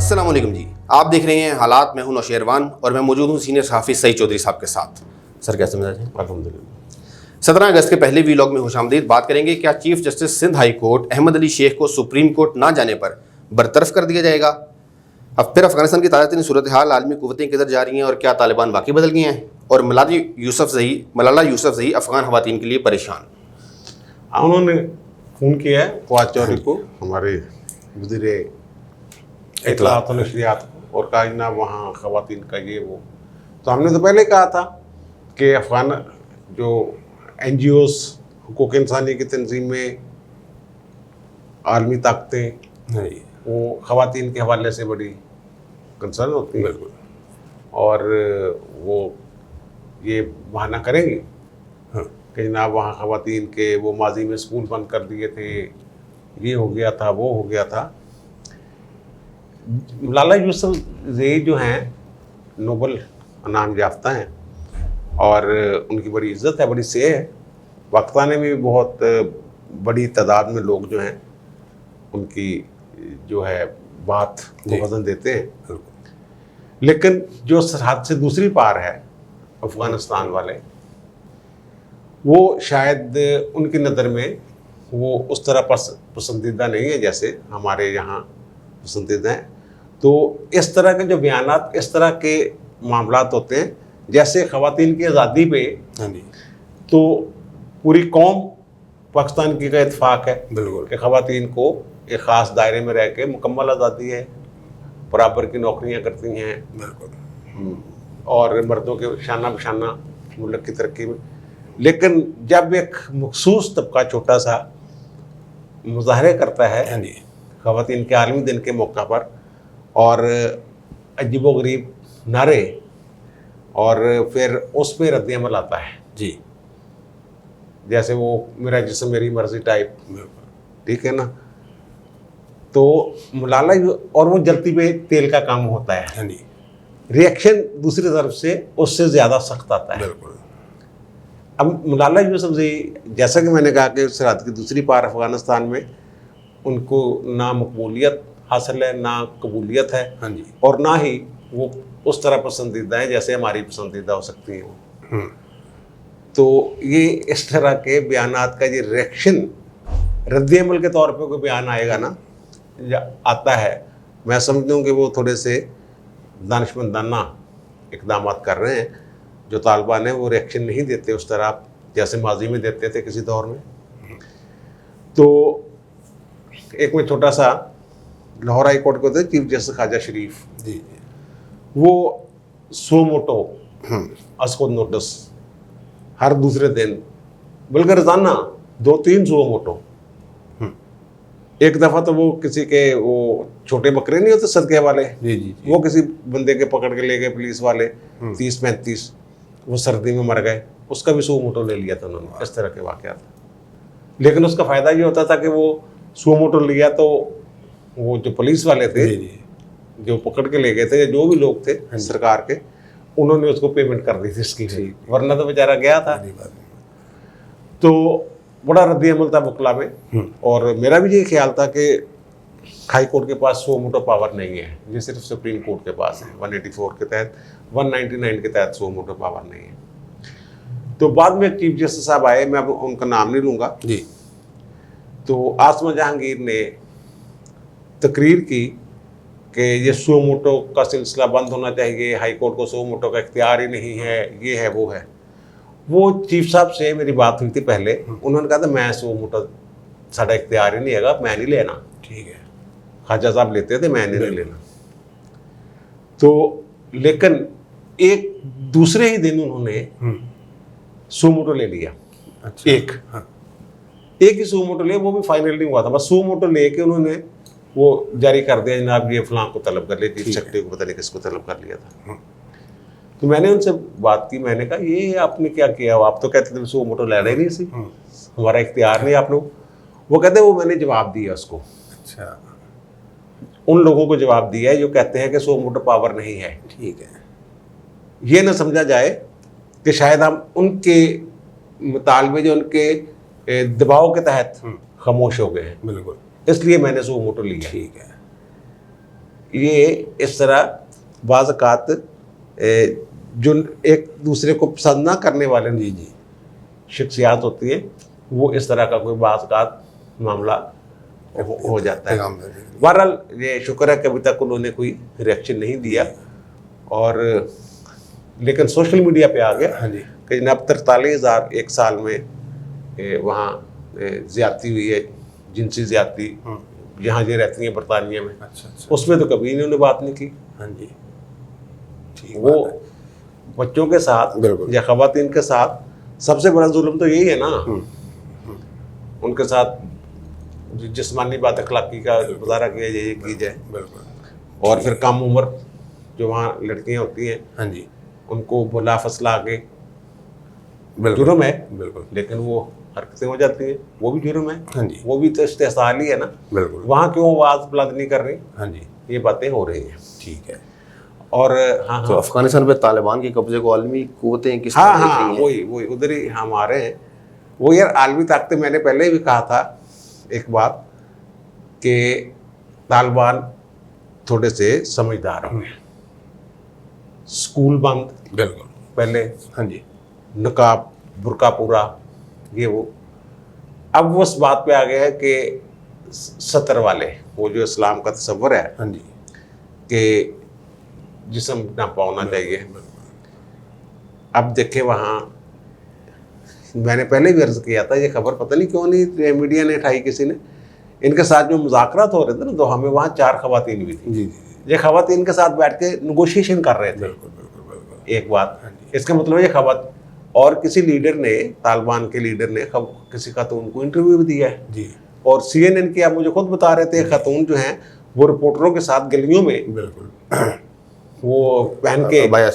अस्सलाम वालेकुम जी, आप देख रहे हैं हालात। मैं हूं नौशेरवान और मैं मौजूद हूं सीनियर सहाफ़ी सईद चौधरी साहब के साथ। सर कैसे मिजाज हैं? अल्हम्दुलिल्लाह। 17 अगस्त के पहले वीलॉग में खुशामदीद। बात करेंगे क्या chief justice Sindh high court Ahmed Ali Shaikh को सुप्रीम कोर्ट ना जाने पर बरतरफ कर दिया जाएगा? अब फिर अफगानिस्तान की ताज़ा तरीन सूरत हाल, आलमी कुव्वतें किधर जा रही हैं और क्या तालिबान वाकई बदल गए हैं? और मलाला यूसुफजई अफगान खवातीन के लिए परेशान। उन्होंने फ़ोन किया है फवाद चौधरी को, हमारे वज़ीर इत्तलाआत और नशरियात को, और कहा ना वहाँ ख़वातीन का ये वो। तो हमने तो पहले कहा था कि अफ़गान जो NGOs, हुकूक इंसानी की तंजीमें, आलमी ताकतें, वो ख़वातीन के हवाले से बड़ी कंसर्न होती हैं और वो ये बहाना करेंगी कि जनाब वहाँ ख़वातीन के वो माजी में स्कूल बंद कर दिए थे, ये हो गया था, वो हो गया था। मलाला यूसुफजई जो हैं नोबल इनाम याफ्ता हैं और उनकी बड़ी इज़्ज़त है, बड़ी से है। पाकिस्तान में भी बहुत बड़ी तादाद में लोग जो हैं उनकी जो है बात को वज़न देते हैं। लेकिन जो सरहद से दूसरी पार है अफ़गानिस्तान वाले, वो शायद उनकी नज़र में वो उस तरह पसंदीदा नहीं है जैसे हमारे यहाँ पसंदीदा हैं। तो इस तरह के जो बयानात, इस तरह के मामलात होते हैं, जैसे ख़वातीन की आज़ादी पे तो पूरी कौम पाकिस्तान की का इत्तेफाक है बिल्कुल कि ख़वातीन को एक ख़ास दायरे में रह के मुकम्मल आज़ादी है, बराबर की नौकरियाँ करती हैं बिल्कुल, और मर्दों के शाना बशाना मुल्क की तरक्की में। लेकिन जब एक मखसूस तबका छोटा सा मुजाहरे करता है ख़वातीन के आलमी दिन के मौका पर और अजीबोगरीब नारे, और फिर उस पर रद्द-ए-अमल आता है जी, जैसे वो मेरा जिस्म मेरी मर्जी टाइप, ठीक है ना। तो मलाला और वो जलती पे तेल का काम होता है, रिएक्शन दूसरी तरफ से उससे ज़्यादा सख्त आता है बिल्कुल। अब मलाला यूसुफजई, जैसा कि मैंने कहा कि सरहद की दूसरी पार अफ़गानिस्तान में उनको ना मकबूलियत हासिल है, ना कबूलियत है और ना ही वो उस तरह पसंदीदा है जैसे हमारी पसंदीदा हो सकती है। तो ये इस तरह के बयानात का ये रिएक्शन रद्द-ए-अमल के तौर पे कोई बयान आएगा ना, आता है, मैं समझता हूँ कि वो थोड़े से दानिशमंदाना इक़दाम कर रहे हैं। जो तालिबान है वो रिएक्शन नहीं देते उस तरह जैसे माजी में देते थे किसी दौर में। तो एक में छोटा सा लाहौर हाई कोर्ट को थे चीफ जस्टिस ख्वाजा शरीफ जी, वो सो मोटो अस्को नोटिस हर दूसरे दिन, बल्कि रोजाना 2-3 सो मोटो। एक दफ़ा तो वो किसी के वो छोटे बकरे नहीं होते सदके वाले जी, वो किसी बंदे के पकड़ के ले गए पुलिस वाले 30-35, वो सर्दी में मर गए, उसका भी सो मोटो ले लिया था उन्होंने। इस तरह के वाक़यात। लेकिन उसका फ़ायदा ये होता था कि वो सो मोटो लिया तो वो जो पुलिस वाले थे जो पकड़ के ले गए थे, जो भी लोग थे सरकार के, उन्होंने उसको पेमेंट कर दी थी इसकी, वरना तो बेचारा गया था। तो बड़ा रद्द-ए-अमल था वकला में। और मेरा भी ये ख्याल था कि हाई कोर्ट के पास सो मोटो पावर नहीं है, ये सिर्फ सुप्रीम कोर्ट के पास है। 184 के तहत, 199 के तहत सो मोटो पावर नहीं है। तो बाद में चीफ जस्टिस साहब आए, मैं अब उनका नाम नहीं लूँगा जी, तो आसमा जहांगीर ने तकरीर की कि ये सो मोटो का सिलसिला बंद होना चाहिए, हाई कोर्ट को सो मोटो का इख्तियार ही नहीं है, ये है वो है। वो चीफ साहब से मेरी बात हुई थी पहले, उन्होंने कहा था मैं सो मोटो साढ़ा इख्तियार ही नहीं है, मैं नहीं लेना, ठीक है, ख्वाजा साहब लेते थे, मैं नहीं लेना। तो लेकिन एक दूसरे ही दिन उन्होंने सो मोटो ले लिया। अच्छा, एक ही सो मोटो लिया, वो भी फाइनल नहीं हुआ था, बस सो मोटो लेके उन्होंने वो जारी कर दिया, जनाब ये फलां को तलब कर लिया, चीफ सेक्रेटरी को पता नहीं किसको तलब कर लिया था। तो मैंने उनसे बात की, मैंने कहा ये आपने क्या किया, आप तो कहते थे सो मोटो ले रहे नहीं सी, हमारा इख्तियार नहीं आप लोग। वो कहते वो मैंने जवाब दिया उसको। अच्छा, उन लोगों को जवाब दिया है जो कहते हैं कि सो मोटो पावर नहीं है, ठीक है। ये ना समझा जाए कि शायद हम उनके मुतालबे जो उनके दबाव के तहत खामोश हो गए हैं, बिल्कुल, इसलिए मैंने सो मोटो लिया, ठीक है। ये इस तरह बाज़ औक़ात जो एक दूसरे को पसंद ना करने वाले जी शख्सियात होती है, वो इस तरह का कोई बाज़ औक़ात मामला हो जाता है। बहरहाल ये शुक्र है कि अभी तक उन्होंने कोई रिएक्शन नहीं दिया, और लेकिन सोशल मीडिया पे आ गया। हाँ जी। कि जनाब 43,000 एक साल में वहाँ ज़्यादती हुई है, जिनसी ज़्यादती, जहाँ ये रहती हैं बरतानिया में। अच्छा। उसमें तो कभी इन्होंने बात नहीं की। हाँ जी, ठीक। वो बच्चों के साथ या ख़वातीन के साथ सबसे बड़ा जुल्म तो यही है ना, उनके साथ जिस्मानी बात अखलाकी का गुजारा किया जाए, की जाए। और फिर कम उम्र जो वहाँ लड़कियाँ होती हैं, हाँ जी, उनको बुला फसला के जुर्म है, लेकिन वो हरकतें हो जाती हैं, वो भी जुर्म है। हाँ जी, वो भी तो इस्तेहसाल ही है ना। वहाँ क्यों आवाज़ बुलंद नहीं कर रही? हाँ जी, ये बातें हो रही हैं। ठीक है। और हाँ, तो अफगानिस्तान पे तालिबान के कब्जे को आलमी कुव्वतें किस हाँ तरह देख रही हैं? वही उधर ही हम आ रहे हैं। वो यार आलमी ताकतें, मैंने पहले भी कहा था एक बात कि तालिबान थोड़े से समझदार हो गए। स्कूल बंद पहले, हाँ जी, नकाब बुर्का पूरा, ये वो। अब वो इस बात पे आ गया है कि सतर वाले, वो जो इस्लाम का तस्वर है, हाँ जी, कि जिस्म नापा होना चाहिए। अब देखे वहाँ, मैंने पहले भी अर्ज किया था, ये खबर पता नहीं क्यों नहीं मीडिया ने उठाई किसी ने। इनके साथ जो मुज़ाकरात हो रहे थे ना, तो हमें वहाँ 4 ख़वातीन भी थी। ये ख़वातीन के साथ बैठ के नेगोशिएशन कर रहे थे। एक बात, इसका मतलब ये खवात, और किसी लीडर ने, तालिबान के लीडर ने किसी खातून को इंटरव्यू भी दिया है जी। और CNN के, आप मुझे खुद बता रहे थे, खातून जो हैं वो रिपोर्टरों के साथ गलियों में वो पहन के, बाया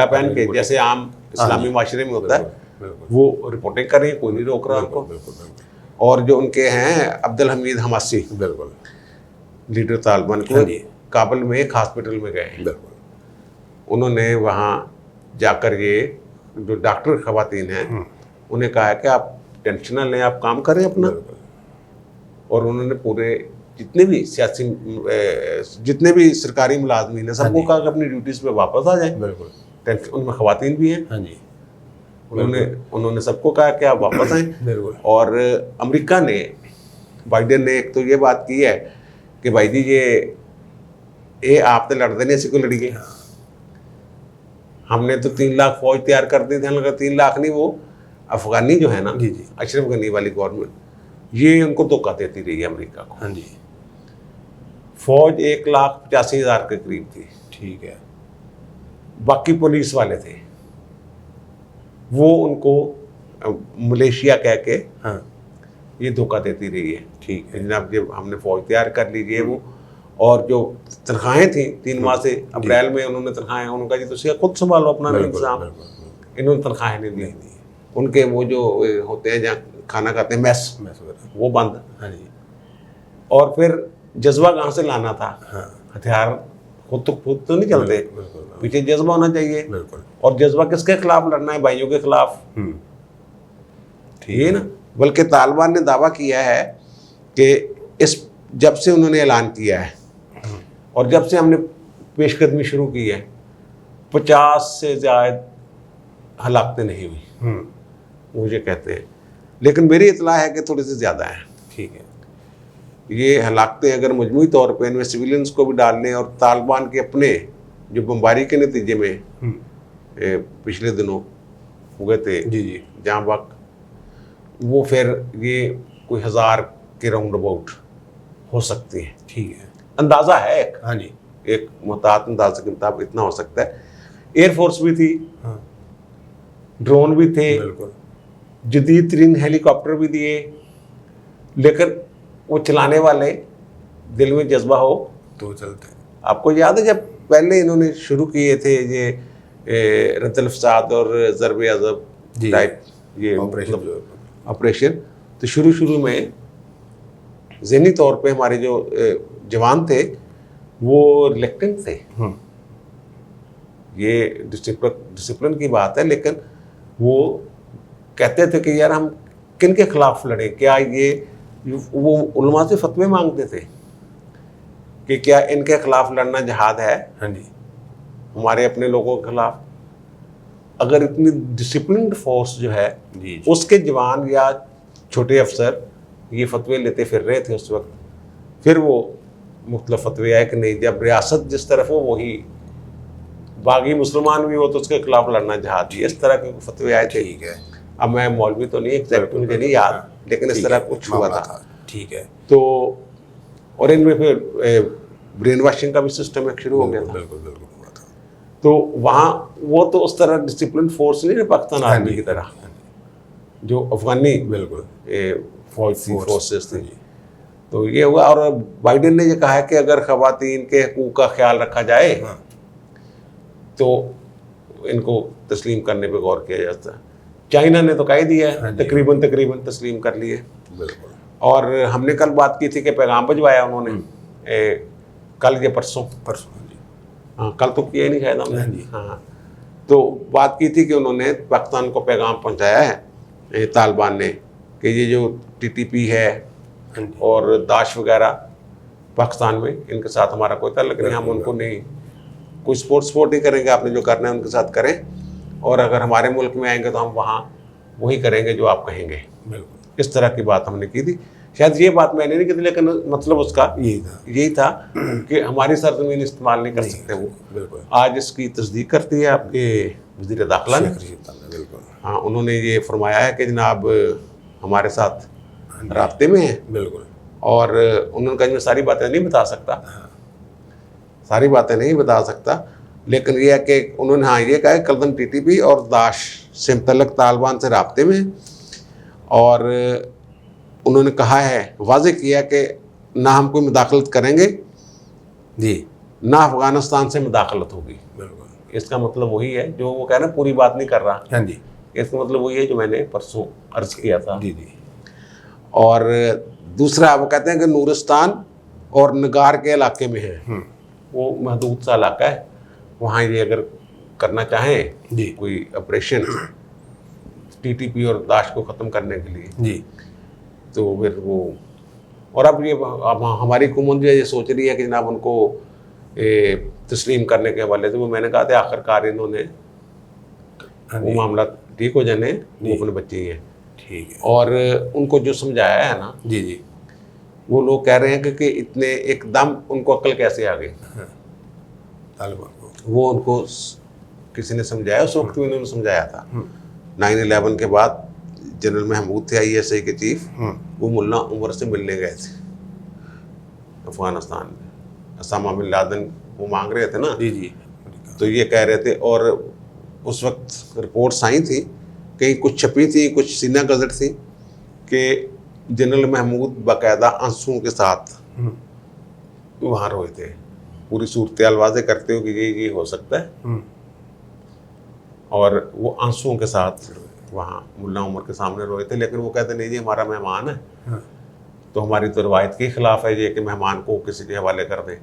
पहन के, जैसे आम इस्लामी माशरे में होता है, वो रिपोर्टिंग कर रही है, कोई नहीं रोक रहा उनको। और जो उनके हैं अब्दुल हमीद हमासी, लीडर तालिबान को, काबुल में एक हॉस्पिटल में गए। उन्होंने वहाँ जाकर, ये जो डॉक्टर ख़वातीन हैं, उन्हें कहा है कि आप टेंशन ना लें, आप काम करें अपना। और उन्होंने पूरे जितने भी सियासी, जितने भी सरकारी मुलाजमीन हैं, सबको कहा कि अपनी ड्यूटीज़ पे वापस आ जाएं। टेंशन, उनमें ख़वातीन भी हैं। हाँ जी, उन्होंने सबको कहा कि आप वापस आएँ। और अमेरिका ने, बाइडेन ने एक तो ये बात की है कि भाई जी ये आप तो लड़ते नहीं, ऐसी को लड़ी गई। हमने तो 3 लाख फौज तैयार कर दी थी, 3 लाख नहीं, वो अफगानी जो है ना, अशरफ गनी वाली गवर्नमेंट, ये उनको धोखा देती रही है अमेरिका को। हाँ जी, फौज 1,85,000 के करीब थी। ठीक है। बाकी पुलिस वाले थे, वो उनको मलेशिया कह के ये धोखा देती रही है। ठीक है जनाब, जब हमने फौज तैयार कर लीजिए वो, और जो तनख्वाहें थी 3 माह से, अप्रैल में उन्होंने तनख्वाहें, उनका जी तो खुद संभालो अपना इंतजाम। इन्होंने तनख्वाहें नहीं दी। उनके वो जो होते हैं जहाँ खाना खाते हैं, मैस वो बंद। हाँ जी। और फिर जज्बा कहाँ से लाना था? हथियार खुद तो नहीं चलते, पीछे जज्बा होना चाहिए। और जज्बा किसके खिलाफ लड़ना है? भाइयों के खिलाफ। ठीक है ना। बल्कि तालिबान ने दावा किया है कि इस, जब से उन्होंने ऐलान किया है और जब से हमने पेशकदमी शुरू की है, 50 से ज़्यादा हलाकतें नहीं हुई, मुझे कहते हैं। लेकिन मेरी इतला है कि थोड़ी सी ज़्यादा है। ठीक है। ये हलाकतें अगर मजमूई तौर पे इनमें सिविलियंस को भी डाल लें, और तालिबान के अपने जो बमबारी के नतीजे में पिछले दिनों हुए थे जहाँ वक्त, वो फिर ये कोई 1000 के राउंड अबाउट हो सकती है। ठीक है। अंदाज़ा है एक, हाँ जी, एक मुताद अंदाज़े के मुताबिक इतना हो सकता है। एयरफोर्स भी थी, ड्रोन भी थे, जदीद तरीन हेलीकॉप्टर भी दिए, लेकिन वो चलाने वाले दिल में जज्बा हो तो चलते हैं। आपको याद है जब पहले इन्होंने शुरू किए थे ये रद्दल फसाद और ज़रबे अज़ब टाइप ये ऑपरेशन, तो शुरू में ज़हनी तौर पे हमारे जो जवान थे वो रिलेक्टेंट थे। ये डिसिप्लिन की बात है, लेकिन वो कहते थे कि यार हम किन के खिलाफ लड़े, क्या ये वो उलमा से फतवे मांगते थे कि क्या इनके खिलाफ लड़ना जिहाद है, हाँ जी, हमारे अपने लोगों के खिलाफ। अगर इतनी डिसिप्लिन्ड फोर्स जो है जी, उसके जवान या छोटे अफसर ये फतवे लेते फिर रहे थे उस वक्त, फिर वो मुख्तलिफ फतवे आए कि नहीं, जब रियासत जिस तरफ हो वही बागी मुसलमान भी हो तो उसके खिलाफ लड़ना जिहाद, इस तरह के फतवे आए थे। ठीक है, अब मैं मौलवी तो नहीं, एग्जैक्ट मुझे नहीं याद, लेकिन इस ठीक तरह है, कुछ हुआ मामला था। ठीक है, तो और इनमें फिर ब्रेन वॉशिंग का भी सिस्टम एक शुरू हो गया था। बिल्कुल बिल्कुल हुआ था। तो वहाँ वो तो उस तरह डिसिप्लिन फोर्स नहीं है पाकिस्तान हाँ आर्मी जी, की तरह, जो अफगानी बिल्कुल फौज थी, फोर्सेस थी। तो ये हुआ, और बाइडेन ने ये कहा है कि अगर खवातीन के हकूक़ का ख्याल रखा जाए हाँ, तो इनको तस्लीम करने पे गौर किया जाता है। चाइना ने तो कह ही दिया हाँ है, जी। तकरीबन तस्लीम कर लिए। बिल्कुल, और हमने कल बात की थी कि पैगाम भिजवाया उन्होंने, कल या परसों, परसों, हाँ जी, हाँ कल तो किया ही नहीं शायद हमने, हाँ जी। हाँ तो बात की थी कि उन्होंने पाकिस्तान को पैगाम पहुंचाया है तालिबान ने कि ये जो टीटीपी है हाँ जी, और दाश वगैरह पाकिस्तान में, इनके साथ हमारा कोई ताल्लुक नहीं, हम उनको नहीं कोई सपोर्ट नहीं करेंगे, आपने जो करना है उनके साथ करें, और अगर हमारे मुल्क में आएंगे तो हम वहाँ वही करेंगे जो आप कहेंगे। बिल्कुल, इस तरह की बात हमने की थी। शायद ये बात मैंने नहीं की थी, लेकिन मतलब उसका यही था कि हमारी सरजमीन इस्तेमाल नहीं कर सकते वो। बिल्कुल, आज इसकी तस्दीक करती है आपके वज़ीर दाखिला ने, बिल्कुल, हाँ उन्होंने ये फरमाया है कि जनाब हमारे साथ राब्ते में हैं, बिल्कुल, और उन्होंने कहा मैं सारी बातें नहीं बता सकता, सारी बातें नहीं बता सकता, लेकिन ये है कि उन्होंने हाँ ये कहा है कलदम टीटीपी और दाश से मुतल्लिक़ तालिबान से राब्ते में, और उन्होंने कहा है, वाज़े किया कि ना हम कोई मुदाखलत करेंगे जी, ना अफ़गानिस्तान से मुदाखलत होगी। बिल्कुल, इसका मतलब वही है जो वो कह रहे हैं, पूरी बात नहीं कर रहा, हाँ जी, इसका मतलब वही है जो मैंने परसों अर्ज किया था। जी जी, और दूसरा वो कहते हैं कि नूरिस्तान और नगार के इलाके में है, वो महदूद सा इलाका है, वहाँ ये अगर करना चाहें जी, कोई ऑपरेशन टीटीपी और दाश को ख़त्म करने के लिए, जी, तो फिर वो, और अब हमारी हुकूमत जो है ये सोच रही है कि जनाब उनको तस्लीम करने के हवाले से, वो मैंने कहा था आखिरकार इन्होंने हाँ वो जी, मामला ठीक हो जाने, वो अपने बच्चे ही हैं, ठीक है, और उनको जो समझाया है ना, जी जी, वो लोग कह रहे हैं कि इतने एकदम उनको अक्ल कैसे आ गई, तालिबान को, वो उनको किसी ने समझाया, उस वक्त भी उन्होंने समझाया था। 9/11 के बाद जनरल महमूद थे ISI के चीफ, वो मुल्ला उमर से मिलने गए थे अफगानिस्तान में, ओसामा बिन लादेन वो मांग रहे थे ना, जी जी, तो ये कह रहे थे, और उस वक्त रिपोर्ट्स आई थी, कहीं कुछ छपी थी, कुछ सीना गजट थी कि जनरल महमूद बाकायदा आंसुओं के साथ वहाँ रोए थे, पूरी सूरत वाज़े करते हो कि ये हो सकता है, और वो आंसुओं के साथ वहाँ मुल्ला उमर के सामने रोए थे। लेकिन वो कहते नहीं जी हमारा मेहमान है, तो हमारी तो रवायत के खिलाफ है ये कि मेहमान को किसी के हवाले कर दें,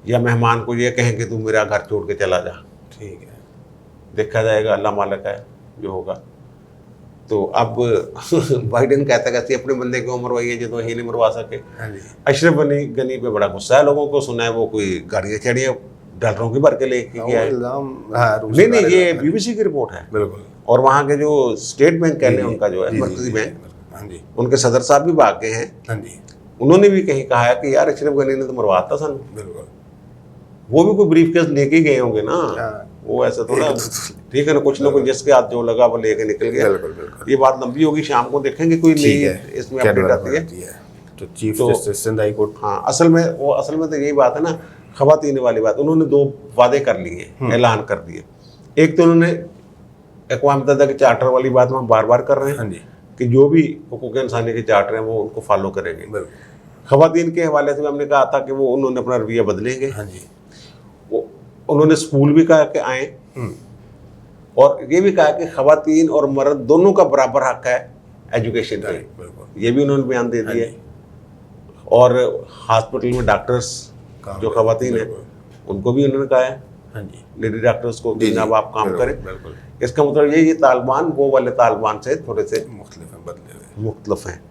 या मेहमान को ये कहें कि तू मेरा घर छोड़ के चला जा, ठीक है, देखा जाएगा, अल्लाह मालिक है जो होगा। तो अब बाइडेन कहता कहती अपने बंदे को मरवाइए जो तो ही नहीं मरवा सके। हाँ जी, अशरफ गनी पे बड़ा गुस्सा है लोगों को, सुना है वो कोई गाड़ियाँ चढ़ियाँ डॉलरों की भर के लेके गया है। नहीं ये BBC की रिपोर्ट है, बिल्कुल, और वहाँ के जो स्टेट बैंक कहने उनका जो है मरकजी बैंक, हाँ जी, उनके सदर साहब भी भाग गए हैं, हाँ जी, उन्होंने भी कहीं कहा है कि यार अशरफ गनी ने तो मरवाता सन, बिल्कुल, वो भी कोई ब्रीफ केस लेके गए होंगे ना, हाँ। वो ऐसा थोड़ा ठीक है ना, कुछ ना कुछ जिसके हाथ जो लगा वो लेके निकल गया। बिल्कुल, बिल्कुल, ये बात लंबी होगी, शाम को देखेंगे कोई ठीक नई है, इसमें क्या अपडेट आती है। डेवलपमेंट है। तो chief justice Sindh high court, हाँ असल में तो यही बात है ना, खवातीन वाली बात, उन्होंने 2 वादे कर लिए, ऐलान कर दिए। एक तो उन्होंने अक़वाम मुत्तहिदा के चार्टर वाली बात में बार बार कर रहे हैं, हाँ जी, कि जो भी हुकूक इंसानी के चार्टर हैं वो उनको फॉलो करेंगे। बिल्कुल, खवातीन के हवाले से हमने कहा था कि वो उन्होंने अपना रवैया बदलेंगे। हाँ जी, वो उन्होंने स्कूल भी कहा कि आए, और ये भी कहा कि खवातीन और मर्द दोनों का बराबर हक है एजुकेशन पे, बिल्कुल, ये भी उन्होंने बयान दे दिए। और हॉस्पिटल में डॉक्टर्स जो खवातीन हैं उनको भी उन्होंने कहा है, हाँ जी, लेडी डॉक्टर्स को कि जनाब आप काम करें। बिल्कुल, इसका मतलब ये तालिबान वो वाले तालिबान से थोड़े से मुख्तलिफ हैं, बदले हुए, मुख्तलिफ हैं।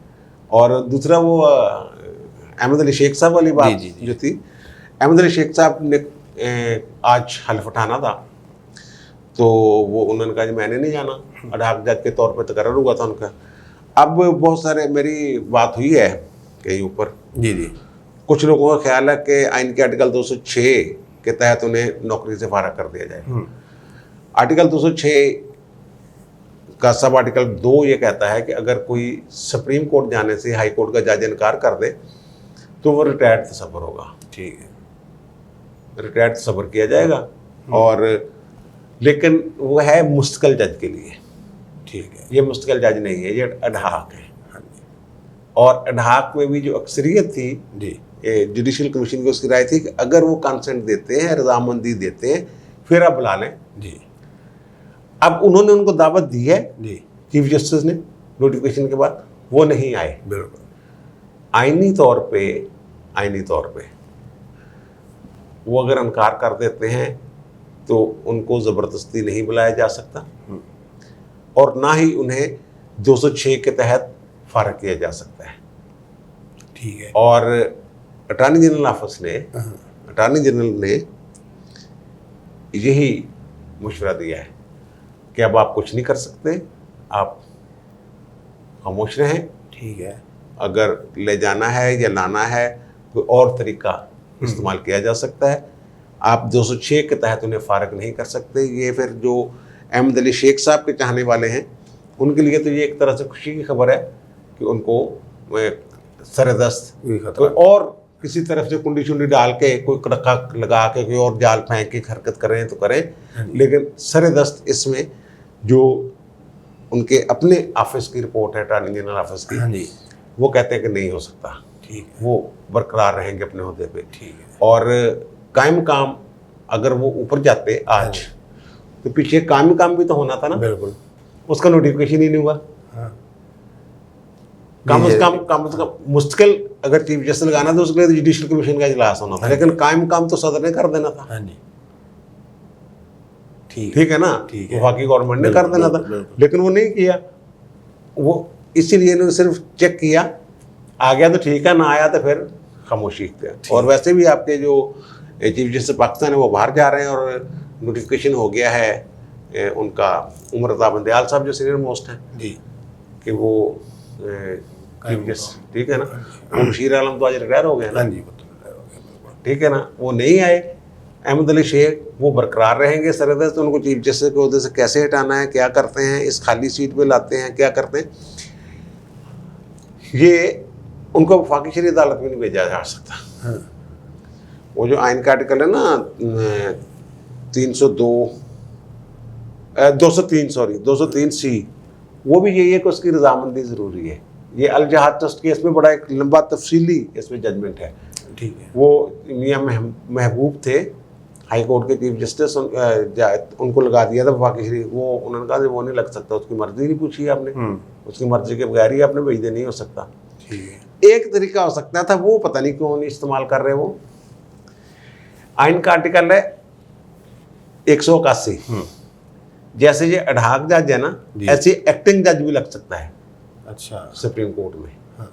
और दूसरा वो अहमद अली शेख साहब वाली बात जी, जी, जी। जो थी, अहमद अली शेख साहब ने आज हल्फ उठाना था, तो वो उन्होंने कहा जी मैंने नहीं जाना, अडाक जज के तौर पे तकर्रर हुआ था उनका। अब बहुत सारे मेरी बात हुई है कहीं ऊपर, जी जी, कुछ लोगों का ख्याल है कि आइन के आर्टिकल 206 के तहत उन्हें नौकरी से फारग कर दिया जाए। आर्टिकल 206 का सब आर्टिकल 2 ये कहता है कि अगर कोई सुप्रीम कोर्ट जाने से हाई कोर्ट का जज इनकार कर दे तो वो रिटायर्ड तसव्वुर होगा। ठीक है, रिटायर्ड तसव्वुर किया जाएगा, और लेकिन वो है मुस्तकिल जज के लिए। ठीक है, ये मुस्तकिल जज नहीं है, ये अडहाक है। और अडहाक में भी जो अक्सरियत थी जी जुडिशल कमीशन की, उसकी राय थी कि अगर वो कंसेंट देते हैं, रजामंदी देते हैं, फिर आप बुला लें। जी, अब उन्होंने उनको दावत दी है जी, चीफ जस्टिस ने नोटिफिकेशन के बाद, वो नहीं आए। बिल्कुल, आईनी तौर पे वो अगर इनकार कर देते हैं तो उनको ज़बरदस्ती नहीं बुलाया जा सकता, और ना ही उन्हें 206 के तहत फारग किया जा सकता है। ठीक है, और अटॉर्नी जनरल ऑफिस ने, अटॉर्नी जनरल ने यही मशवरा दिया है कि अब आप कुछ नहीं कर सकते, आप खामोश रहें। ठीक है, अगर ले जाना है या लाना है, कोई और तरीका इस्तेमाल किया जा सकता है। आप 206 के तहत उन्हें फारग नहीं कर सकते। ये फिर जो अहमद अली शेख साहब के चाहने वाले हैं उनके लिए तो ये एक तरह से खुशी की खबर है कि उनको सरदस्त कोई और किसी तरफ से कुंडी शुंडी डाल के, कोई कड़का लगा के, कोई और जाल फेंक के हरकत करें तो करें, लेकिन सरदस्त इसमें जो उनके अपने ऑफिस की रिपोर्ट है, अटॉर्नी जनरल ऑफिस की, हाँ जी, वो कहते हैं कि नहीं हो सकता। ठीक है, वो बरकरार रहेंगे अपने ओहदे पे। ठीक है, और कायम काम अगर वो ऊपर जाते आज, तो पीछे कायम काम भी तो होना था ना, बिल्कुल, उसका नोटिफिकेशन ही नहीं हुआ। हाँ, कम से कम मुश्किल अगर चीफ जस्टिस लगाना तो उसके लिए जुडिशल कमीशन का इजलास होना था, लेकिन कायम काम तो सदर ने कर देना था। हाँ जी, ठीक है ना, ठीक है, वफाकी गवर्नमेंट ने कर देना था, लेकिन वो नहीं किया। वो इसीलिए इन्होंने सिर्फ चेक किया, आ गया तो ठीक है, ना आया तो फिर खामोशी इख्तियार। और वैसे भी आपके जो चीफ जस्टिस पाकिस्तान है वो बाहर जा रहे हैं, और नोटिफिकेशन हो गया है उनका उमर रज़ा बंदयाल साहब जो सीनियर मोस्ट हैं जी, कि वो चीफ जस्टिस, ठीक है ना, वो बशीर आलम तो आज रिटायर हो गए ना, हाँ जी, वो तो हो गया, बिल्कुल, ठीक है ना, वो नहीं आए। अहमद अली शेख वो बरकरार रहेंगे सरदस्त, तो उनको चीफ जस्टिस के उहदे से कैसे हटाना है, क्या करते हैं, इस खाली सीट पे लाते हैं, क्या करते हैं, ये उनको वफाकी शरीय अदालत में नहीं भेजा जा सकता। हाँ, वो जो आइन का आर्टिकल है ना 203 सी, वो भी यही है कि उसकी रजामंदी ज़रूरी है। ये अल जहाद ट्रस्ट केस में बड़ा एक लंबा तफसीली इसमें जजमेंट है। ठीक है, वो मियाँ महबूब थे हाई कोर्ट के चीफ जस्टिस, उनको लगा दिया था वफाकी शरीय। वो उन्होंने कहा वो नहीं लग सकता, उसकी मर्जी नहीं पूछी आपने, उसकी मर्जी के बगैर ही आपने भेज दे, नहीं हो सकता। ठीक है, एक तरीका हो सकता था, वो पता नहीं क्यों नहीं इस्तेमाल कर रहे। वो आइन का आर्टिकल है 181, जैसे ये अडहाक जज है ना, ऐसे एक्टिंग जज भी लग सकता है अच्छा, सुप्रीम कोर्ट में। हाँ,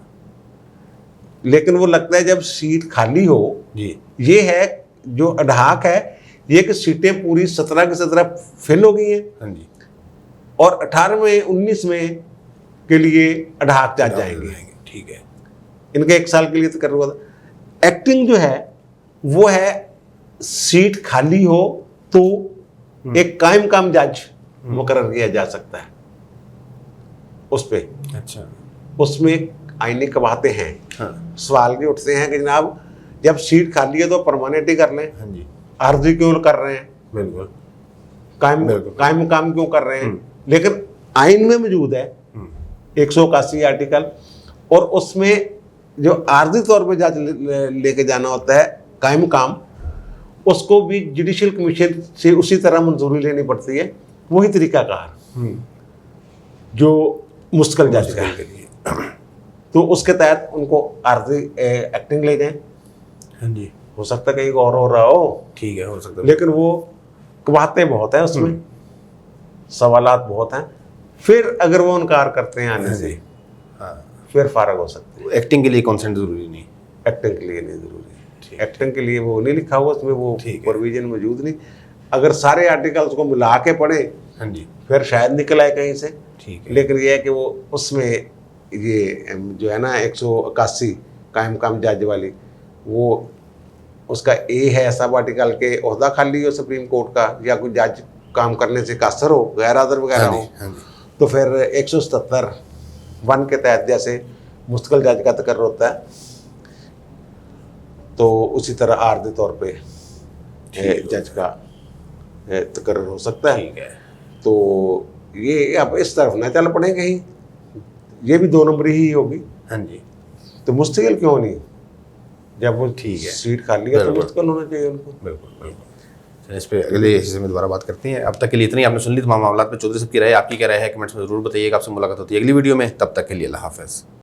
लेकिन वो लगता है जब सीट खाली हो। जी, ये है जो अडहाक है, ये कि सीटें पूरी 17 की 17 फिल हो गई हैं, हाँ जी, और 18वें 19वें के लिए अडहाक जज जाएंगे। ठीक है, इनके 1 साल के लिए तो कर हुआ था। एक्टिंग जो है वो है सीट खाली हो तो एक कायम काम जज मुकर्रर किया जा सकता है उस पे। अच्छा, उसमें आईनी कबाते हैं। हाँ, सवाल ये उठते हैं कि जनाब जब सीट खाली है तो परमानेंट ही कर लें, हाँ जी, आर्जी क्यों कर रहे हैं, बिल्कुल, कायम काम क्यों कर रहे हैं। लेकिन आइन में मौजूद है 181 आर्टिकल, और उसमें जो आर्जी तौर पे जज लेके जाना होता है कायम काम, उसको भी जुडिशल कमीशन से उसी तरह मंजूरी लेनी पड़ती है, वही तरीकाकार जो मुस्तकिल जज का के लिए, तो उसके तहत उनको आर्जी एक्टिंग ले जाएं। हाँ जी, हो सकता है कहीं और हो रहा हो, ठीक है, हो सकता है, लेकिन वो कबातें बहुत है उसमें, सवालात बहुत हैं। फिर अगर वो इनकार करते हैं आने से, हाँ, फिर फारग हो सकते हैं। एक्टिंग के लिए कंसेंट जरूरी नहीं, एक्टिंग के लिए नहीं जरूरी। एक्टिंग के लिए वो नहीं लिखा हुआ, उसमें वो ठीक है। प्रोविजन मौजूद नहीं। अगर सारे आर्टिकल्स को मिला के पढ़े हाँ जी, फिर शायद निकल आए कहीं से। ठीक है। लेकिन ये है कि वो उसमें ये जो है ना 181 कायम काम जज वाली, वो उसका ए है सब आर्टिकल के ओहदा खाली हो सुप्रीम कोर्ट का, या कोई जज काम करने से कासर हो, गैर हाजिर वगैरह हाँ हो, जी, हाँ जी, तो फिर 177 वन के तहत जैसे मुस्तकिल जज का तकर्र होता है, तो उसी तरह आर्जी तौर पे जज का तकर्र हो सकता है। ठीक है। तो ये अब इस तरफ ना चल पड़े कहीं, ये भी 2 नंबरी ही होगी, हाँ जी, तो मुश्किल क्यों नहीं, जब वो ठीक है। सीट खाली है तो बिल्कुल। मुश्किल होना चाहिए उनको। बिल्कुल बिल्कुल। चलिए, इस पे अगले हिस्से में दोबारा बात करते हैं। अब तक के लिए इतना ही। आपने सुन ली तमाम मामला पे। चौधरी साहब की राय, आपकी क्या राय है, कमेंट्स में जरूर बताइएगा। आपसे मुलाकात होती है अगली वीडियो में। तब तक के लिए अल्लाह हाफ़िज़।